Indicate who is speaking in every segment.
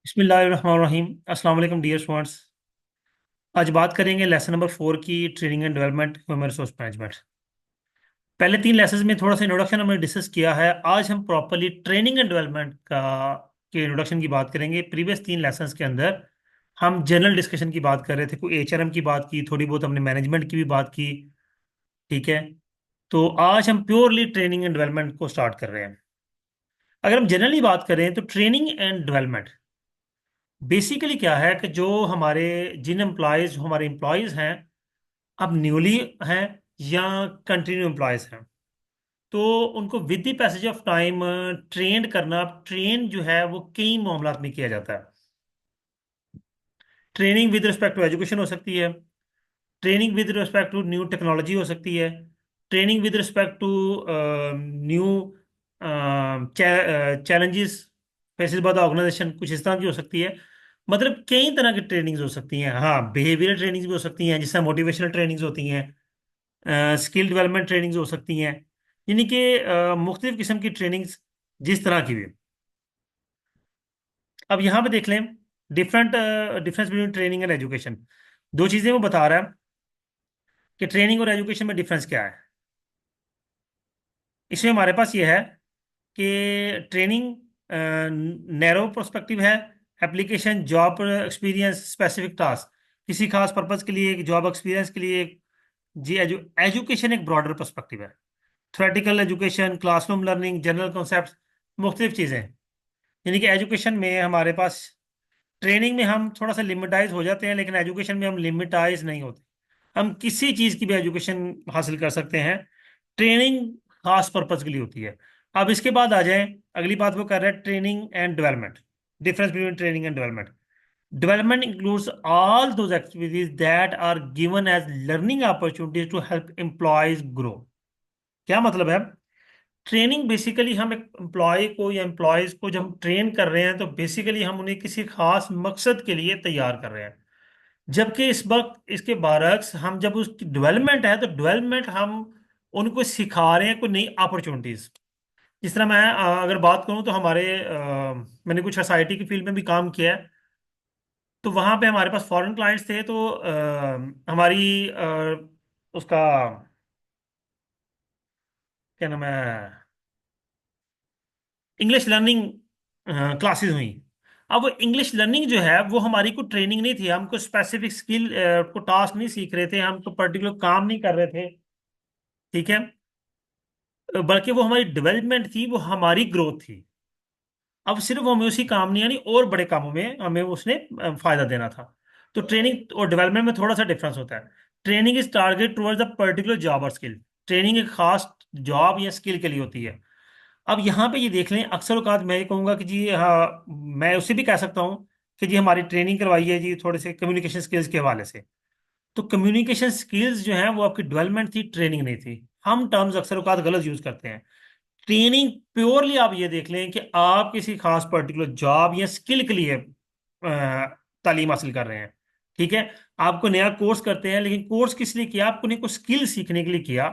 Speaker 1: बिस्मिल्लाहिर्रहमानिर्रहीम। अस्सलाम वालेकुम डियर स्टूडेंट्स। आज बात करेंगे लेसन नंबर 4 की training and development human resource management. पहले 3 लेसन्स में थोड़ा सा इंट्रोडक्शन हमने डिस्कस किया है। आज हम प्रॉपरली ट्रेनिंग एंड डेवलपमेंट का के इंट्रोडक्शन की बात करेंगे। प्रीवियस 3 लेसन्स के अंदर हम जनरल डिस्कशन की बात कर रहे थे, कोई एचआरएम की बात की, थोड़ी बहुत हमने मैनेजमेंट की भी बात की। ठीक है। तो आज हम प्योरली ट्रेनिंग एंड डेवलपमेंट को स्टार्ट कर रहे हैं। अगर हम जनरली बात करें तो ट्रेनिंग एंड डेवलपमेंट बेसिकली क्या है कि जो हमारे जिन एम्प्लॉयज जो हमारे एम्प्लॉयज हैं, अब न्यूली हैं या कंटिन्यू एम्प्लॉयज हैं, तो उनको with the passage of time trained करना। ट्रेन जो है वो कई मामलात में किया जाता है। Training with respect to education हो सकती है, training with respect to new technology हो सकती है, training with respect to new challenges faces by the organization, कुछ इस तरह की हो सकती है। मतलब कई तरह की ट्रेनिंग्स हो सकती हैं। हाँ, बिहेवियरल ट्रेनिंग्स भी हो सकती हैं, जिससे मोटिवेशनल ट्रेनिंग्स होती हैं, स्किल डेवलपमेंट ट्रेनिंग्स हो सकती हैं। यानी कि मुख्तलिफ किस्म की ट्रेनिंग्स जिस तरह की भी। अब यहाँ पे देख लें different difference between training and education. दो चीज़ें वो बता रहा है कि ट्रेनिंग और एजुकेशन में डिफरेंस क्या है। इसमें हमारे पास ये है कि ट्रेनिंग नैरो प्रोस्पेक्टिव है, application job experience specific task, किसी खास पर्पज के लिए, जॉब एक्सपीरियंस के लिए। जी एजुकेशन एक ब्रॉडर पर्सपेक्टिव है। Theoretical education, classroom learning, general concept, मुख्तलिफ चीज़ें। यानी कि एजुकेशन में हमारे पास, ट्रेनिंग में हम थोड़ा सा लिमिटाइज हो जाते हैं, लेकिन एजुकेशन में हम लिमिटाइज नहीं होते। हम किसी चीज़ की भी एजुकेशन हासिल कर सकते हैं। ट्रेनिंग खास पर्पज के लिए होती है। अब इसके बाद आ जाएं, अगली बात वो कर रहे हैं training and development. Difference between training and development. Development includes all those activities that are given as learning opportunities to help employees grow। क्या मतलब है? ट्रेनिंग बेसिकली हम एक एम्प्लॉय को या एम्प्लॉयज को जब हम ट्रेन कर रहे हैं, तो बेसिकली हम उन्हें किसी खास मकसद के लिए तैयार कर रहे हैं। जबकि इस वक्त इसके बरक्स, हम जब उसकी डेवलपमेंट है तो डेवलपमेंट हम उनको सिखा रहे हैं कोई नई अपॉर्चुनिटीज। जिस तरह मैं अगर बात करूं तो मैंने कुछ एसआईटी की फील्ड में भी काम किया है। तो वहां पे हमारे पास फॉरेन क्लाइंट्स थे, तो हमारी उसका क्या नाम है, इंग्लिश लर्निंग क्लासेस हुई। अब वो इंग्लिश लर्निंग जो है वो हमारी कोई ट्रेनिंग नहीं थी, हमको स्पेसिफिक स्किल को टास्क नहीं सीख रहे थे, हम तो पर्टिकुलर काम नहीं कर रहे थे। ठीक है। बल्कि वो हमारी डेवलपमेंट थी, वो हमारी ग्रोथ थी। अब सिर्फ हमें उसी काम नहीं, यानी और बड़े कामों में हमें उसने फायदा देना था। तो ट्रेनिंग और डेवलपमेंट में थोड़ा सा डिफरेंस होता है। Training is target towards the particular job और स्किल। ट्रेनिंग एक खास जॉब या स्किल के लिए होती है। अब यहाँ पे ये देख लें, अक्सर औकात मैं ये कहूँगा कि जी हाँ, मैं उससे भी कह सकता हूँ कि जी हमारी ट्रेनिंग करवाई है जी थोड़े से कम्युनिकेशन स्किल्स के हवाले से। तो कम्युनिकेशन स्किल्स जो हैं वो आपकी डेवलपमेंट थी, ट्रेनिंग नहीं थी। हम टर्म्स अक्सर औकात गलत यूज करते हैं। ट्रेनिंग प्योरली आप ये देख लें कि आप किसी खास पर्टिकुलर जॉब या स्किल के लिए तालीम हासिल कर रहे हैं। ठीक है। आपको नया कोर्स करते हैं, लेकिन कोर्स किस लिए किया? आपको नहीं, को स्किल सीखने के लिए किया।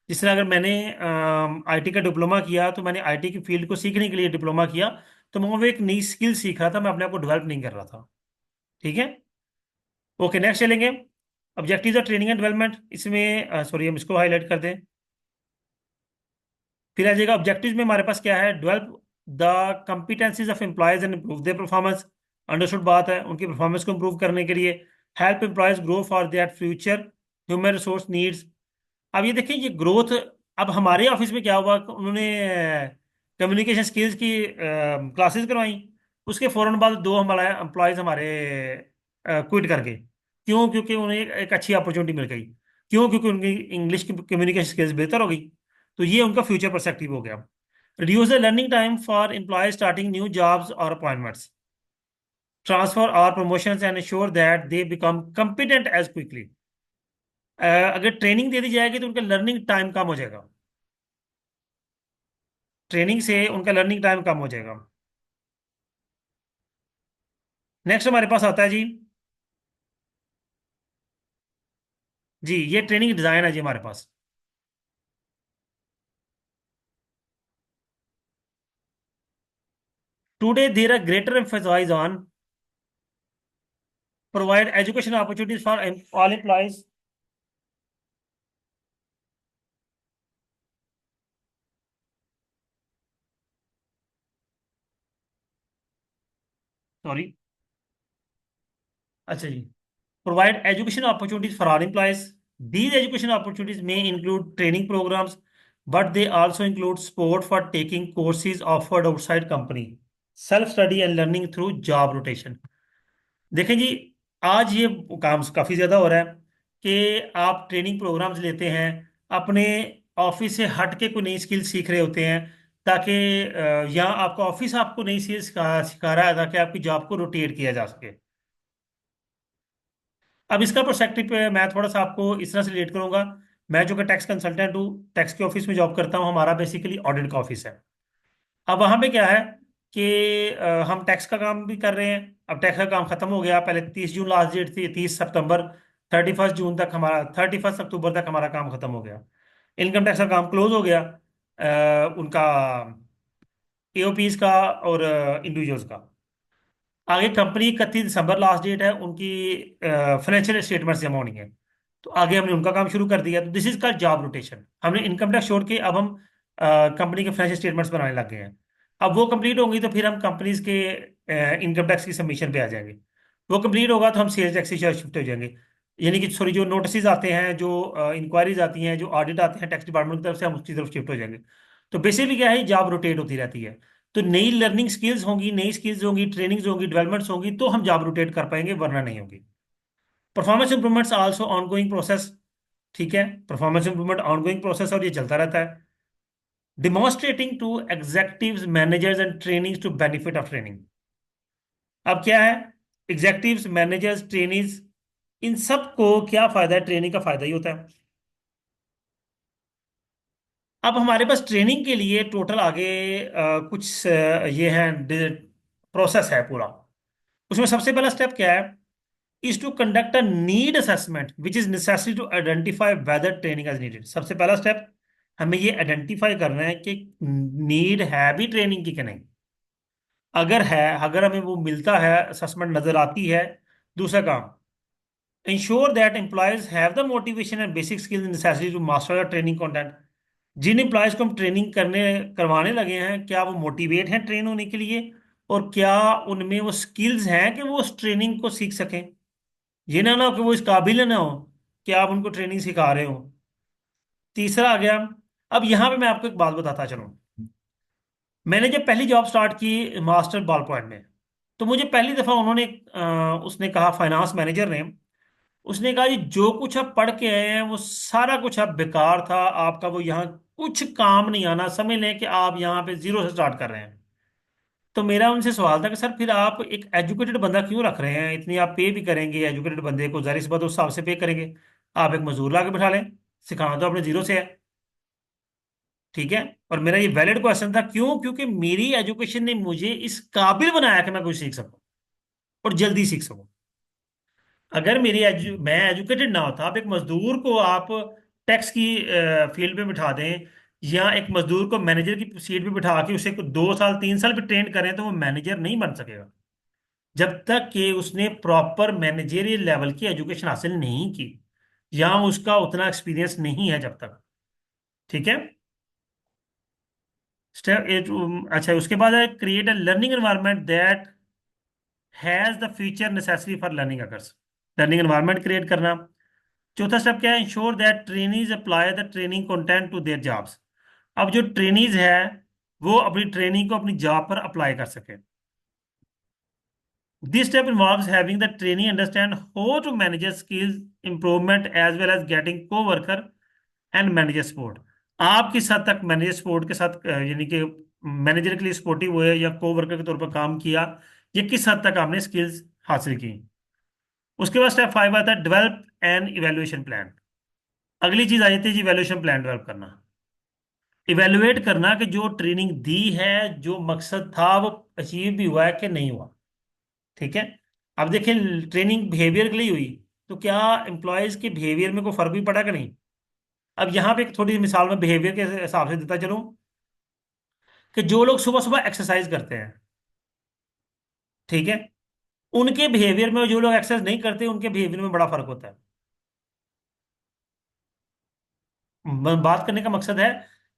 Speaker 1: जिस तरह अगर मैंने आईटी का डिप्लोमा किया, तो मैंने आईटी की फील्ड को सीखने के लिए डिप्लोमा किया। तो मैं वो एक नई स्किल सीख रहा था, मैं अपने आप को डेवलप नहीं कर रहा था। ठीक है। ओके, नेक्स्ट चलेंगे। Objectives of training and development, इसमें सॉरी हम इसको हाईलाइट कर दें। फिर आ जाएगा ऑब्जेक्टिव्स में हमारे पास क्या है? Develop the कंपिटेंसीज of employees and improve their performance. Understood बात है, उनकी परफॉर्मेंस को इम्प्रूव करने के लिए। Help employees grow for that future human resource needs. अब ये देखें, ये ग्रोथ। अब हमारे ऑफिस में क्या हुआ कि उन्होंने कम्युनिकेशन स्किल्स की क्लासेस करवाई। उसके फौरन बाद दो हमारे एम्प्लॉयज हमारे क्विट कर गए। क्यों? क्योंकि उन्हें एक अच्छी अपॉर्चुनिटी मिल गई। क्यों? क्योंकि उनकी इंग्लिश की कम्युनिकेशन स्किल्स बेहतर हो गई। तो ये उनका फ्यूचर परस्पेक्टिव हो गया। Reduce the learning time for employees starting new jobs और अपॉइंटमेंट्स। ट्रांसफर और promotions and ensure that they become competent as quickly. अगर ट्रेनिंग दे दी जाएगी तो उनका लर्निंग टाइम कम हो जाएगा। ट्रेनिंग से उनका लर्निंग टाइम कम हो जाएगा। नेक्स्ट हमारे पास आता है जी। जी ये ट्रेनिंग डिजाइन है जी हमारे पास। Today there are greater emphasize on provide education opportunities for all employees. Sorry. अच्छा जी। Provide education opportunities for all employees. These education opportunities may include training programs, but they also include support for taking courses offered outside company, self study and learning through job rotation. देखें जी, आज ये काम काफ़ी ज़्यादा हो रहा है कि आप ट्रेनिंग प्रोग्राम्स लेते हैं, अपने ऑफिस से हट के कोई नई स्किल सीख रहे होते हैं, ताकि यहाँ आपका ऑफिस आपको नई स्किल सिखा रहा है ताकि आपकी जॉब को रोटेट किया जा सके। अब इसका प्रोस्पेक्टिव पे मैं थोड़ा सा आपको इस तरह से रिलेट करूंगा। मैं जो कि टैक्स कंसल्टेंट हूँ, टैक्स के ऑफिस में जॉब करता हूँ, हमारा बेसिकली ऑडिट का ऑफिस है। अब वहाँ पे क्या है कि हम टैक्स का काम भी कर रहे हैं। अब टैक्स का काम खत्म हो गया, पहले 30 जून लास्ट डेट थी, 30 सितंबर, 31 जून तक हमारा, 31 अक्टूबर तक हमारा काम खत्म हो गया। इनकम टैक्स का काम क्लोज हो गया, उनका एओपीज का और इंडिविजुअल्स का। आगे कंपनी 31 दिसंबर लास्ट डेट है उनकी, फाइनेंशियल स्टेटमेंट्स जमा होनी है। तो आगे हमने उनका काम शुरू कर दिया। तो this is called job rotation. हमने इनकम टैक्स छोड़ के अब हम कंपनी के फाइनेंशियल स्टेटमेंट्स बनाने लग गए हैं। अब वो कंप्लीट होंगी तो फिर हम कंपनीज के इनकम टैक्स की सबमिशन पे आ जाएंगे। वो कंप्लीट होगा तो हम सेल्स टैक्स की शिफ्ट हो जाएंगे। यानी कि सॉरी, जो नोटिस आते हैं, जो इंक्वायरीज आती हैं, जो ऑडिट आते हैं टैक्स डिपार्टमेंट की तरफ से, हम उसकी तरफ शिफ्ट हो जाएंगे। तो बेसिकली क्या है, जॉब रोटेट होती रहती है। तो नई लर्निंग स्किल्स होंगी, नई स्किल्स होंगी, ट्रेनिंग्स होंगी, डेवलपमेंट्स होंगी, तो हम जॉब रोटेट कर पाएंगे, वरना नहीं होगी। Performance improvements also ongoing process. ठीक है, परफॉर्मेंस इंप्रूवमेंट ऑनगोइंग प्रोसेस और ये चलता रहता है। Demonstrating to executives, managers and trainings to benefit of training. अब क्या है, एग्जेक्टिव्स, मैनेजर्स, ट्रेनिंग्स, इन सब को क्या फायदा है, ट्रेनिंग का फायदा ही होता है। अब हमारे पास ट्रेनिंग के लिए टोटल आगे कुछ ये है, प्रोसेस है पूरा। उसमें सबसे पहला स्टेप क्या है, is to conduct a need assessment which is necessary to identify whether training as needed. सबसे पहला स्टेप, हमें ये आइडेंटिफाई करना है कि नीड है भी ट्रेनिंग की कि नहीं। अगर है, अगर हमें वो मिलता है, असेसमेंट नजर आती है। दूसरा काम, ensure that employees have the motivation and basic skills necessary to master the training content. जिन एम्प्लॉयज को हम ट्रेनिंग करवाने लगे हैं, क्या वो मोटिवेट हैं ट्रेन होने के लिए, और क्या उनमें वो स्किल्स हैं कि वो उस ट्रेनिंग को सीख सकें। ये ना हो कि वो इस काबिल ना हो कि आप उनको ट्रेनिंग सिखा रहे हो। तीसरा आ गया। अब यहां पे मैं आपको एक बात बताता चलूं। मैंने जब पहली जॉब स्टार्ट की मास्टर बॉल पॉइंट में, तो मुझे पहली दफा उन्होंने उसने कहा, फाइनेंस मैनेजर ने, उसने कहा जी जो कुछ आप पढ़ के आए हैं वो सारा कुछ अब बेकार था, आपका वो यहाँ कुछ काम नहीं आना, समझ लें कि आप यहाँ पे जीरो से स्टार्ट कर रहे हैं। तो मेरा उनसे सवाल था कि सर फिर आप एक एजुकेटेड बंदा क्यों रख रहे हैं, इतनी आप पे भी करेंगे एजुकेटेड बंदे को, जाहिर सी बात उस हिसाब से पे करेंगे। आप एक मजदूर ला के बिठा लें, सिखाना तो अपने जीरो से है। ठीक है। और मेरा ये वैलिड क्वेश्चन था, क्यों? क्योंकि मेरी एजुकेशन ने मुझे इस काबिल बनाया कि मैं कुछ सीख सकूं और जल्दी सीख सकूं। अगर मैं एजुकेटेड ना होता, आप एक मजदूर को आप टैक्स की फील्ड में बिठा दें, या एक मजदूर को मैनेजर की सीट पे बिठा के उसे 2 साल 3 साल भी ट्रेन करें, तो वो मैनेजर नहीं बन सकेगा जब तक कि उसने प्रॉपर मैनेजरियल लेवल की एजुकेशन हासिल नहीं की, या उसका उतना एक्सपीरियंस नहीं है जब तक। ठीक है। स्टेप अच्छा, उसके बाद है create a learning environment that has the feature necessary for learning occurs. Learning environment create करना। चौथा स्टेप क्या है, ensure that trainees apply the training content to their jobs. अब जो ट्रेनीज है वो अपनी ट्रेनिंग को अपनी जॉब पर अप्लाई कर सके। This step involves having the trainee understand how to manage skills improvement as well as getting coworker and manager support. आप किस हद तक मैनेजर सपोर्ट के साथ यानी कि मैनेजर के लिए सपोर्टिव हुए या को वर्कर के तौर पर काम किया, ये किस हद तक आपने स्किल्स हासिल की। उसके बाद स्टेप 5 आता है डेवलप एन इवेल्युएशन प्लान। अगली चीज आ जाती है जी, इवेल्युएशन प्लान डेवलप करना। इवेलुएट करना कि जो ट्रेनिंग दी है, जो मकसद था वो अचीव भी हुआ है कि नहीं हुआ। ठीक है। अब देखिए, ट्रेनिंग बिहेवियर के लिए हुई, तो क्या एम्प्लॉयज के बिहेवियर में कोई फर्क भी पड़ा कि नहीं। अब यहाँ पे एक थोड़ी सी मिसाल में बिहेवियर के हिसाब से देता चलूं, कि जो लोग सुबह सुबह एक्सरसाइज करते हैं, ठीक है, उनके बिहेवियर में, जो लोग एक्सरसाइज नहीं करते उनके बिहेवियर में बड़ा फर्क होता है। बात करने का मकसद है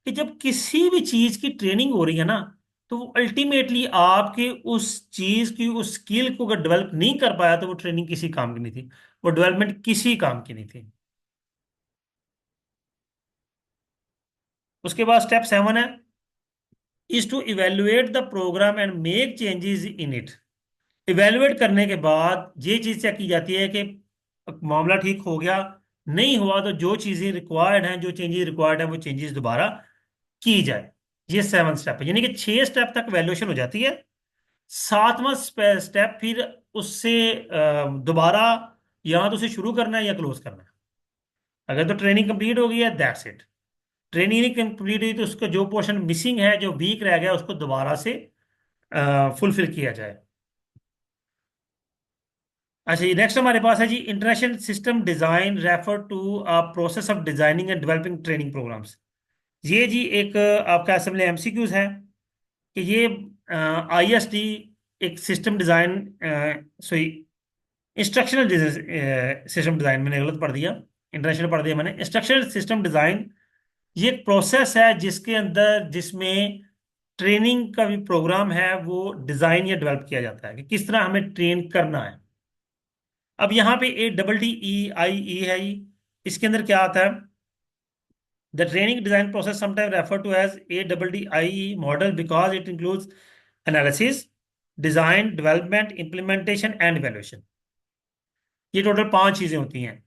Speaker 1: कि जब किसी भी चीज की ट्रेनिंग हो रही है ना, तो वो अल्टीमेटली आपके उस चीज की उस स्किल को अगर डेवलप नहीं कर पाया तो वो ट्रेनिंग किसी काम की नहीं थी, वो डेवलपमेंट किसी काम की नहीं थी। उसके बाद स्टेप 7 है, is to evaluate the program and make changes in it. Evaluate करने के बाद ये चीज चेक की जाती है कि मामला ठीक हो गया, नहीं हुआ तो जो चीजें रिक्वायर्ड हैं, जो चेंजेस रिक्वायर्ड हैं, वो चेंजेस दोबारा की जाए। ये 7 स्टेप है, यानी कि 6 स्टेप तक वैल्यूएशन हो जाती है। 7वां स्टेप फिर उससे दोबारा या तो उसे शुरू करना है या क्लोज करना है। अगर तो ट्रेनिंग कंप्लीट हो गई है, दैट्स इट। ट्रेनिंग नहीं कंप्लीट हुई तो उसका जो पोर्शन मिसिंग है, जो वीक रह गया, उसको दोबारा से फुलफिल किया जाए। अच्छा जी, नेक्स्ट हमारे पास है जी, international system design refer to a process of designing and developing training programs. ये जी एक आपका असेंबली एमसीक्यूज है कि ये आईएसडी एक system design, sorry, instructional system design, मैंने गलत पढ़ दिया, इंटरनेशनल पढ़ दिया मैंने। इंस्ट्रक्शनल सिस्टम डिजाइन ये एक प्रोसेस है जिसके अंदर, जिसमें ट्रेनिंग का भी प्रोग्राम है, वो डिजाइन या डेवलप किया जाता है कि किस तरह हमें ट्रेन करना है। अब यहाँ पे ADDEIE है ये, इसके अंदर क्या आता है? The training design process sometime refer to as ADDIE model because it includes analysis, design, development, implementation and evaluation. ये टोटल 5 चीजें होती हैं।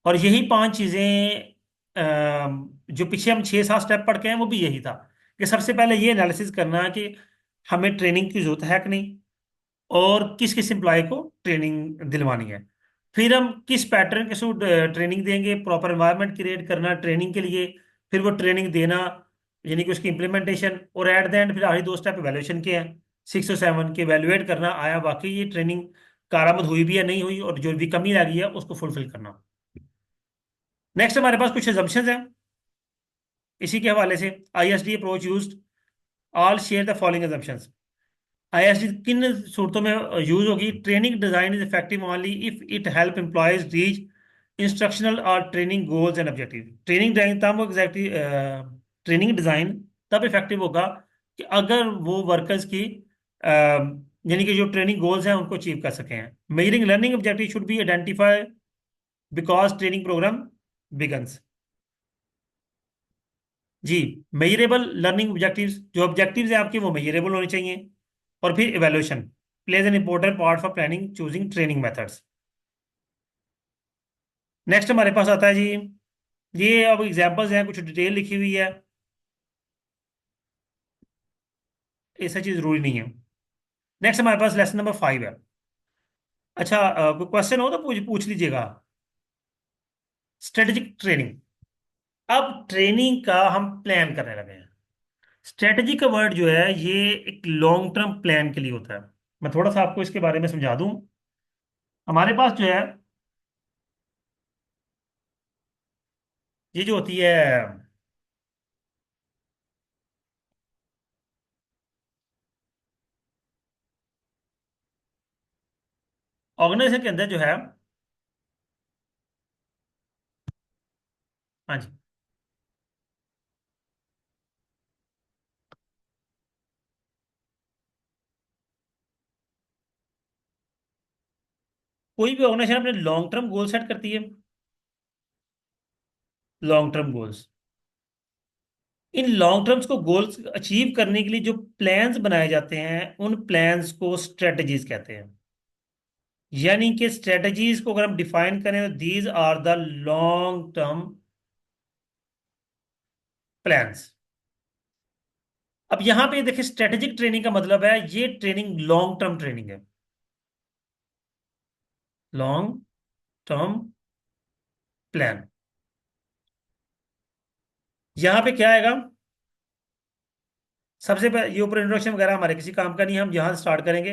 Speaker 1: और यही 5 चीजें जो पीछे हम 6-7 स्टेप पढ़ के हैं, वो भी यही था कि सबसे पहले ये एनालिसिस करना है कि हमें ट्रेनिंग की जरूरत है कि नहीं, और किस किस एम्प्लॉय को ट्रेनिंग दिलवानी है। फिर हम किस पैटर्न के थ्रू ट्रेनिंग देंगे, प्रॉपर एनवायरनमेंट क्रिएट करना ट्रेनिंग के लिए, फिर वो ट्रेनिंग देना, यानी कि उसकी इंप्लीमेंटेशन, और एट द एंड फिर आखिरी 2 स्टेप इवेल्युएशन के हैं, 6 और 7 के। इवेल्युएट करना, आया वाकई ये ट्रेनिंग कारआमद हुई भी या नहीं हुई, और जो भी कमी रह गई है उसको फुलफिल करना। नेक्स्ट हमारे पास कुछ एजम्पशंस हैं इसी के हवाले से। ISD approach used, all share the following assumptions. ISD किन सूरतों में यूज होगी? Training design is effective only if it help employees reach instructional और training goals and objective. Training design तब एग्जैक्टली, ट्रेनिंग डिजाइन तब इफेक्टिव होगा कि अगर वो वर्कर्स की यानी कि जो ट्रेनिंग गोल्स हैं उनको अचीव कर सके हैं। Measuring learning objective should be identify because training program begins. जी, मेजरेबल लर्निंग ऑब्जेक्टिव्स, जो ऑब्जेक्टिव्स हैं आपके वो मेजरेबल होने चाहिए। और फिर evaluation plays an important part for planning choosing training methods. Next हमारे पास आता है जी, ये अब एग्जांपल्स हैं, कुछ डिटेल लिखी हुई है, ऐसा चीज जरूरी नहीं है। नेक्स्ट हमारे पास लेसन नंबर 5 है। अच्छा, कोई क्वेश्चन हो तो पूछ लीजिएगा। Strategic training. अब ट्रेनिंग का हम प्लान करने लगे हैं। स्ट्रेटेजी का वर्ड जो है ये एक लॉन्ग टर्म प्लान के लिए होता है। मैं थोड़ा सा आपको इसके बारे में समझा दूं। हमारे पास जो है, ये जो होती है ऑर्गेनाइजेशन के अंदर जो है, हाँ जी, कोई भी ऑर्गेनाइजेशन अपने लॉन्ग टर्म गोल सेट करती है। Long term goals, in long terms को गोल्स अचीव करने के लिए जो प्लान्स बनाए जाते हैं, उन प्लान्स को स्ट्रेटजीज कहते हैं। यानी कि स्ट्रेटजीज को अगर हम डिफाइन करें तो these are the long term plans. अब यहां पे देखिए, स्ट्रेटेजिक ट्रेनिंग का मतलब है ये ट्रेनिंग लॉन्ग टर्म ट्रेनिंग है। Long term plan. यहां पे क्या आएगा? सबसे पहले ये ऊपर इंट्रोडक्शन वगैरह हमारे किसी काम का नहीं है, हम यहां से स्टार्ट करेंगे।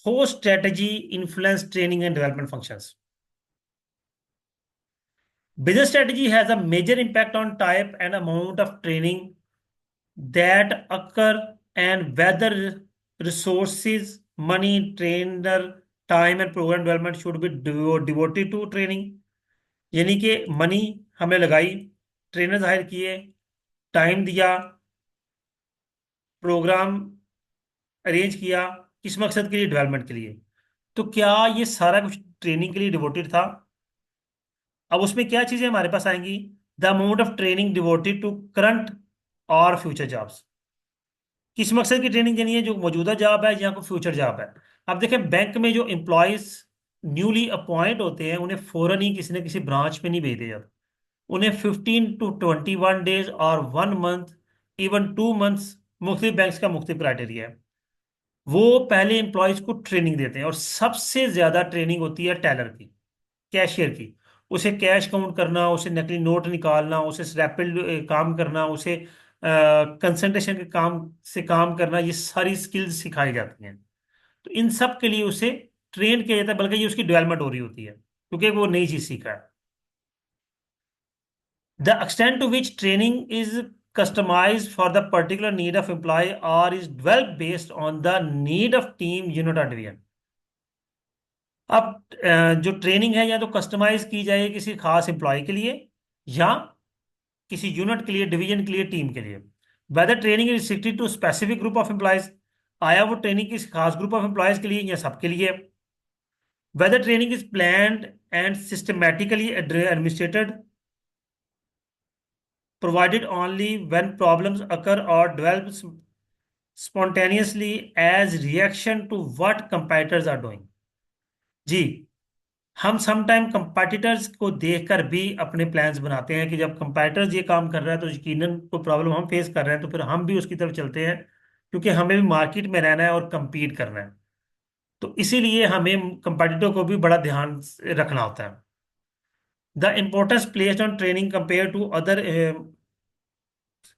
Speaker 1: हो strategy influence training and development functions. Business strategy has a major impact on type and amount of training that occur and whether resources, money, trainer time and program development should be devoted to training, यानी कि money हमने लगाई, trainers hire किए, time दिया, program arrange किया, किस मकसद के लिए? डेवलपमेंट के लिए। तो क्या ये सारा कुछ ट्रेनिंग के लिए डिवोटेड था? अब उसमें क्या चीजें हमारे पास आएंगी? The amount of training devoted to current और फ्यूचर जॉब्स। किस मकसद की ट्रेनिंग देनी है? जो मौजूदा जॉब है या कोई फ्यूचर जॉब है। अब देखें, बैंक में जो एम्प्लॉयज न्यूली अपॉइंट होते हैं उन्हें फौरन ही किसी न किसी ब्रांच में नहीं भेजे जाते। उन्हें 15 to 21 डेज और 1 मंथ, इवन 2 मंथ्स, मुख्तलिफ बैंक्स का मुख्तलिफ क्राइटेरिया है। वो पहले एम्प्लॉयज को ट्रेनिंग देते हैं, और सबसे ज्यादा ट्रेनिंग होती है टेलर की, कैशियर की। उसे कैश काउंट करना, उसे नकली नोट निकालना, उसे रैपिड काम करना, उसे कंसंट्रेशन के काम से काम करना, ये सारी स्किल्स सिखाई जाती हैं। तो इन सब के लिए उसे ट्रेन किया जाता है, बल्कि ये उसकी डेवलपमेंट हो रही होती है क्योंकि वो नई चीज सीखा है। The extent to which training is customized for the particular need of employee or is developed based on the need of team, unit or division। अब जो ट्रेनिंग है या तो कस्टमाइज की जाए किसी खास एम्प्लॉय के लिए, या किसी यूनिट के लिए, डिवीजन के लिए, टीम के लिए। Whether training is restricted to specific group of employees, आया वो ट्रेनिंग किसी खास ग्रुप ऑफ एम्प्लॉयज के लिए या सबके लिए। Whether training is planned and systematically administrated, provided only when problems occur or develop spontaneously as reaction to what competitors are doing। जी, हम समटाइम कंपेटिटर्स को देखकर भी अपने प्लान्स बनाते हैं कि जब कंपेटिटर्स ये काम कर रहा है तो यकीनन कोई प्रॉब्लम हम फेस कर रहे हैं, तो फिर हम भी उसकी तरफ चलते हैं, क्योंकि हमें भी मार्केट में रहना है और compete करना है। तो इसीलिए हमें कंपेटिटर को भी बड़ा ध्यान रखना होता है। The importance placed on training compare to other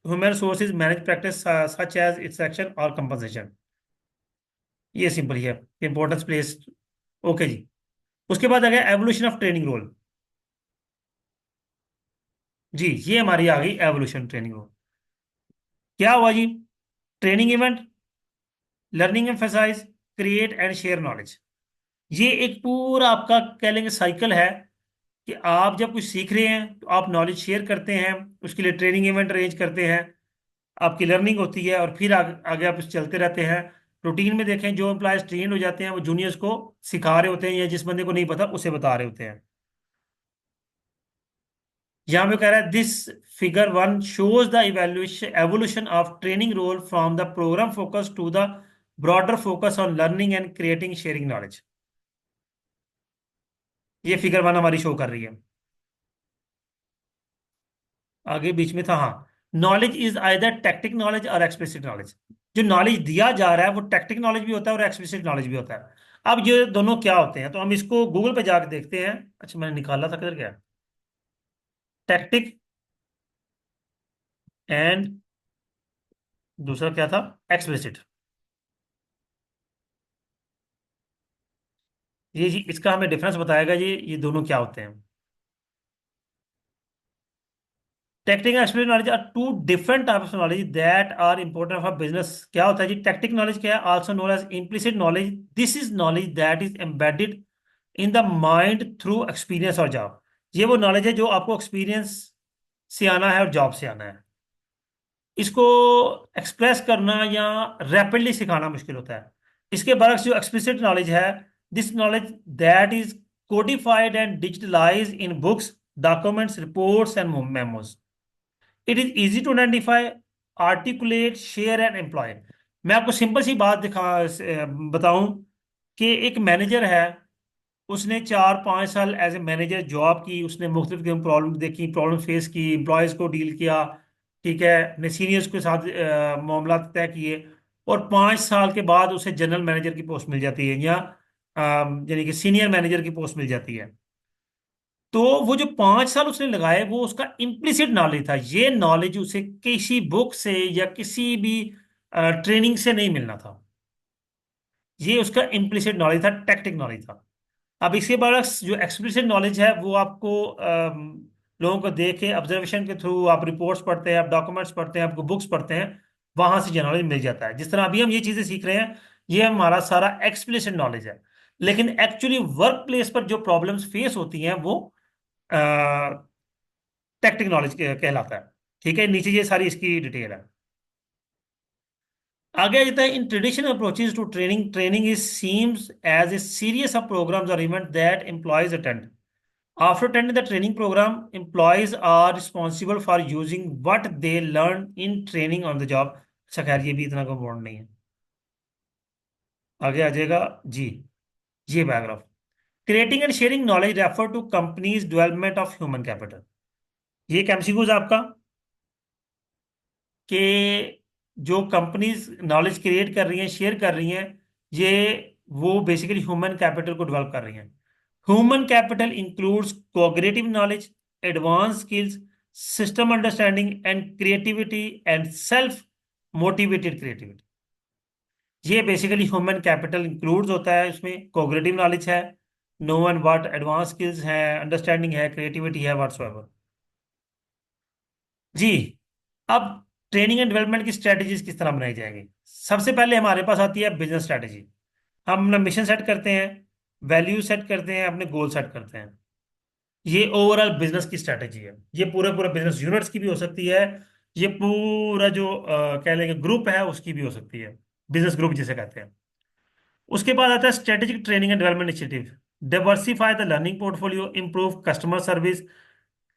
Speaker 1: human resources manage practice such as instruction और कंपनसेशन। ये सिंपल ही है, इंपॉर्टेंस प्लेस। ओके जी। उसके बाद आ गया एवोल्यूशन ऑफ ट्रेनिंग रोल। जी, ये हमारी आ गई एवोल्यूशन ट्रेनिंग रोल। क्या हुआ जी? Training event, learning emphasize, create and share knowledge. ये एक पूरा आपका कह लेंगे साइकिल है कि आप जब कुछ सीख रहे हैं तो आप नॉलेज शेयर करते हैं, उसके लिए ट्रेनिंग इवेंट अरेंज करते हैं, आपकी लर्निंग होती है, और फिर आगे आप चलते रहते हैं। रूटीन में देखें, जो एम्प्लॉयज ट्रेन हो जाते हैं वो जूनियर्स को सिखा रहे होते हैं, या जिस बंदे को नहीं पता उसे बता रहे होते हैं। यहाँ पे कह रहा है this figure 1 shows the evaluation evolution of training role from the program focus to the broader focus on learning and creating sharing knowledge. ये फिगर 1 हमारी शो कर रही है। आगे बीच में था, हाँ, knowledge is either technique knowledge और एक्सप्लिसिट नॉलेज। जो नॉलेज दिया जा रहा है वो टेक्निक नॉलेज भी होता है और एक्सप्लिसिट नॉलेज भी होता है। अब ये दोनों क्या होते हैं, तो हम इसको गूगल पे जाकर देखते हैं। अच्छा, मैंने निकाला था, किधर गया? टेक्टिक एंड दूसरा क्या था? एक्सप्लिसिट। ये जी, इसका हमें डिफरेंस बताएगा जी, ये दोनों क्या होते हैं। Technical explain knowledge are two different types of knowledge that are important for business. क्या होता है जी? टेक्निकल नॉलेज क्या है? Also known as implicit knowledge. This is knowledge that is embedded in the mind through experience और job. ये वो knowledge है जो आपको एक्सपीरियंस से आना है और जॉब से आना है। इसको एक्सप्रेस करना या रैपिडली सिखाना मुश्किल होता है। इसके बरक्स जो एक्सप्लिसिट नॉलेज है, this knowledge that is codified and digitalize in books, documents, reports and memos. It is easy to identify, articulate, share and employ. मैं आपको सिंपल सी बात बताऊं कि एक मैनेजर है, उसने 4-5 साल एज ए मैनेजर जॉब की, उसने मुख्तलिफ प्रॉब्लम देखी, प्रॉब्लम फेस की, एम्प्लॉयज़ को डील किया, ठीक है, अपने सीनियर्स के साथ मामला तय किए, और 5 साल के बाद उसे जनरल मैनेजर की पोस्ट मिल जाती है, या यानी कि सीनियर मैनेजर की पोस्ट मिल जाती है। तो वो जो 5 साल उसने लगाए वो उसका इम्प्लिसिट नॉलेज था। ये नॉलेज उसे किसी बुक से या किसी भी ट्रेनिंग से नहीं मिलना था। ये उसका इम्प्लिसिट नॉलेज था, टेक्निक नॉलेज था। अब इसके बाद जो एक्सप्लिसिट नॉलेज है वो आपको लोगों को देख के, ऑब्जर्वेशन के थ्रू, आप रिपोर्ट्स पढ़ते हैं, आप डॉक्यूमेंट्स पढ़ते हैं, आपको बुक्स पढ़ते हैं, वहां से जो नॉलेज मिल जाता है। जिस तरह अभी हम ये चीजें सीख रहे हैं, ये हमारा सारा एक्सप्लिसिट नॉलेज है। लेकिन एक्चुअली वर्क प्लेस पर जो प्रॉब्लम्स फेस होती हैं वो टेक्निकल नॉलेज कहलाता है। ठीक है, नीचे ये सारी इसकी डिटेल है। आगे आ जाता है, in traditional approaches to training, training is seems as a series of programs और event that employees attend. After attending the training program, employees are responsible for using what they learn in training on the job। अच्छा खैर ये भी इतना important नहीं है, आगे आ जाएगा जी। ये paragraph, creating and sharing knowledge refer to companies development of human capital. ये एक एमसीक्यूज आपका, कि जो कंपनीज नॉलेज क्रिएट कर रही हैं, शेयर कर रही हैं, ये वो बेसिकली ह्यूमन कैपिटल को डेवलप कर रही हैं। Human capital includes cooperative knowledge, advance skills, system understanding and creativity and self motivated creativity. ये बेसिकली ह्यूमन कैपिटल इंक्लूड्स होता है, इसमें कोऑपरेटिव नॉलेज है, no and what, advance skills है, अंडरस्टैंडिंग है, क्रिएटिविटी है, व्हाट्सएवर। जी। अब ट्रेनिंग एंड डेवलपमेंट की स्ट्रेटजीज किस तरह बनाई जाएंगी? सबसे पहले हमारे पास आती है बिजनेस स्ट्रेटजी। हम अपना मिशन सेट करते हैं, वैल्यू सेट करते हैं, अपने गोल सेट करते हैं। ये ओवरऑल बिजनेस की स्ट्रेटजी है। ये पूरा पूरा बिजनेस यूनिट्स की भी हो सकती है, ये पूरा जो कह लेंगे ग्रुप है उसकी भी हो सकती है, बिजनेस ग्रुप जिसे कहते हैं। उसके बाद आता है strategic training and development initiative, diversify the learning portfolio, improve customer service,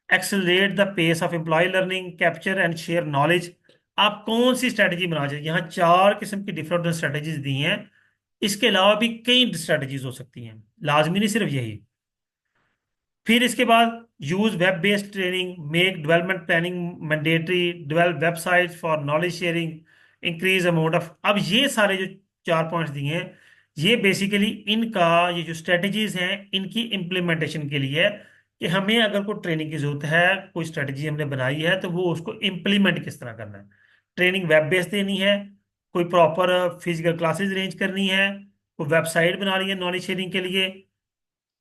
Speaker 1: accelerate the pace of employ learning, capture and share knowledge. आप कौन सी स्ट्रैटेजी बना चाहिए? यहाँ चार किस्म की डिफरेंट स्ट्रैटेजीज दी हैं, इसके अलावा भी कई स्ट्रैटेजीज हो सकती हैं, लाजमी नहीं सिर्फ यही। फिर इसके बाद use web based training, make development planning mandatory, develop website for knowledge sharing, increase amount of. अब ये सारे जो चार पॉइंट्स दिए हैं, ये बेसिकली इनका, ये जो स्ट्रेटजीज हैं इनकी इम्प्लीमेंटेशन के लिए है, कि हमें अगर कोई ट्रेनिंग की जरूरत है, कोई स्ट्रेटजी हमने बनाई है, तो वो उसको इम्प्लीमेंट किस तरह करना है। ट्रेनिंग वेब बेस्ड देनी है, कोई प्रॉपर फिजिकल क्लासेस अरेंज करनी है, कोई वेबसाइट बना रही है नॉलेज शेयरिंग के लिए,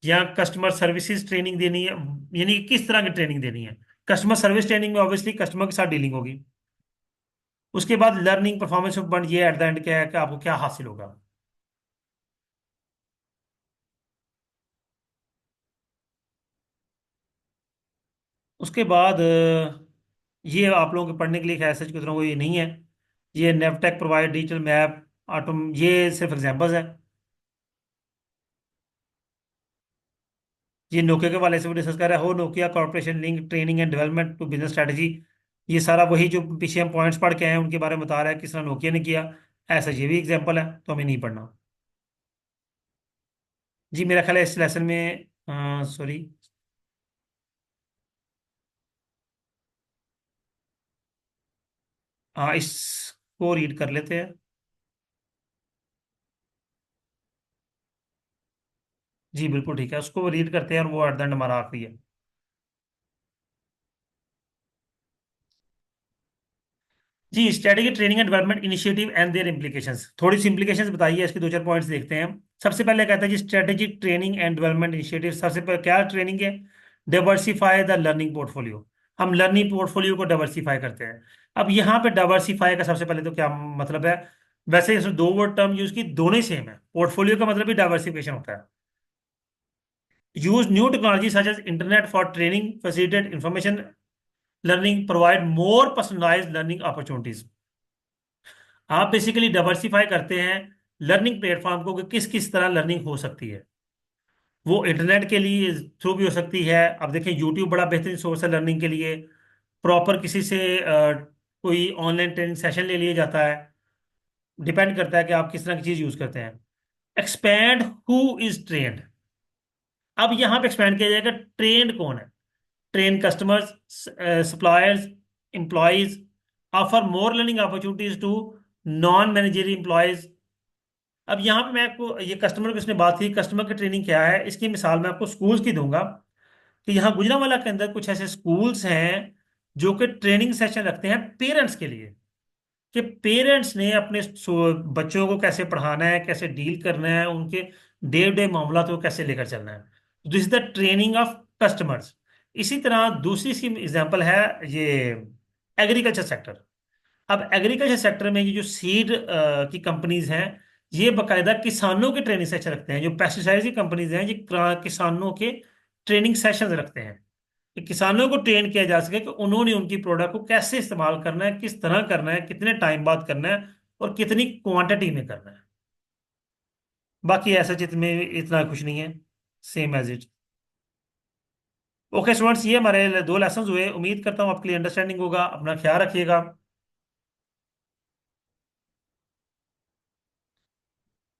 Speaker 1: या कस्टमर सर्विसेज ट्रेनिंग देनी है, यानी कि किस तरह की ट्रेनिंग देनी है। कस्टमर सर्विस ट्रेनिंग में ऑब्वियसली कस्टमर के साथ डीलिंग होगी। उसके बाद लर्निंग परफॉर्मेंस पॉइंट, ये एट द एंड क्या है कि आपको क्या हासिल होगा। उसके बाद ये आप लोगों के पढ़ने के लिए ऐसा की तरह वो ये नहीं है। ये नेवटेक प्रोवाइड डिजिटल मैप ऑटोम, ये सिर्फ एग्जांपल्स है। ये नोकिया के वाले से भी डिस्कस कर रहा है, हो Nokia corporation link training and development to business strategy. ये सारा वही जो पीछे हम पॉइंट्स पढ़ के आए हैं उनके बारे में बता रहा है किस तरह नोकिया ने किया। ऐसा ये भी एग्जाम्पल है, तो हमें नहीं पढ़ना। जी मेरा ख्याल है इस लेसन में, सॉरी, हाँ इसको रीड कर लेते हैं। जी बिल्कुल ठीक है, उसको रीड करते हैं और वो एट द एंड हमारा आखिरी है। जी, strategy training and development initiative and their implications, थोड़ी सी इम्प्लीकेशंस बताइए, इसके दो चार पॉइंट्स देखते हैं हम। सबसे पहले कहता है जी strategic training and development initiative, सबसे पहले क्या ट्रेनिंग है? Diversify the learning portfolio. हम लर्निंग पोर्टफोलियो को डाइवर्सिफाई करते हैं। अब यहाँ पे डाइवर्सिफाई का सबसे पहले तो क्या मतलब है? वैसे इसमें दो वर्ड टर्म यूज की, दोनों ही सेम है। पोर्टफोलियो का मतलब भी डाइवर्सिफिकेशन होता है। Use new technology such as internet for training, facilitate information learning, provide more personalised learning opportunities. आप बेसिकली डाइवर्सिफाई करते हैं लर्निंग प्लेटफॉर्म को, कि किस किस तरह लर्निंग हो सकती है। वो इंटरनेट के लिए थ्रू भी हो सकती है। अब देखें यूट्यूब बड़ा बेहतरीन सोर्स है लर्निंग के लिए। प्रॉपर किसी से कोई ऑनलाइन ट्रेनिंग सेशन ले लिया जाता है। डिपेंड करता है कि आप किस तरह की चीज़ यूज़ करते हैं। Expand, who is trained. अब यहाँ पे एक्सपैंड किया जाएगा, ट्रेंड कौन है? Train customers, suppliers, employees, offer more learning opportunities to non managerial employees. अब यहाँ पे मैं आपको, ये कस्टमर की उसने बात की, कस्टमर की ट्रेनिंग क्या है, इसकी मिसाल मैं आपको स्कूल्स की दूंगा। कि यहाँ गुजरांवाला के अंदर कुछ ऐसे स्कूल्स हैं जो कि ट्रेनिंग सेशन रखते हैं पेरेंट्स के लिए, कि पेरेंट्स ने अपने बच्चों को कैसे पढ़ाना है, कैसे डील करना है, उनके डे टू डे मामला को कैसे लेकर चलना है। This is the training of customers. इसी तरह दूसरी सी एग्जांपल है ये एग्रीकल्चर सेक्टर। अब एग्रीकल्चर सेक्टर में ये जो सीड की कंपनीज हैं, ये बाकायदा किसानों के ट्रेनिंग सेशन रखते हैं, जो पेस्टिसाइड की कंपनीज हैं, ये किसानों के ट्रेनिंग सेशन रखते हैं कि किसानों को ट्रेन किया जा सके कि उन्होंने उनकी प्रोडक्ट को कैसे इस्तेमाल करना है, किस तरह करना है, कितने टाइम बाद करना है, और कितनी क्वांटिटी में करना है। बाकी ऐसा चित्र में इतना कुछ नहीं है, same as it. Okay students, ये हमारे दो लेसन हुए। उम्मीद करता हूँ आपके लिए अंडरस्टैंडिंग होगा। अपना ख्याल रखिएगा।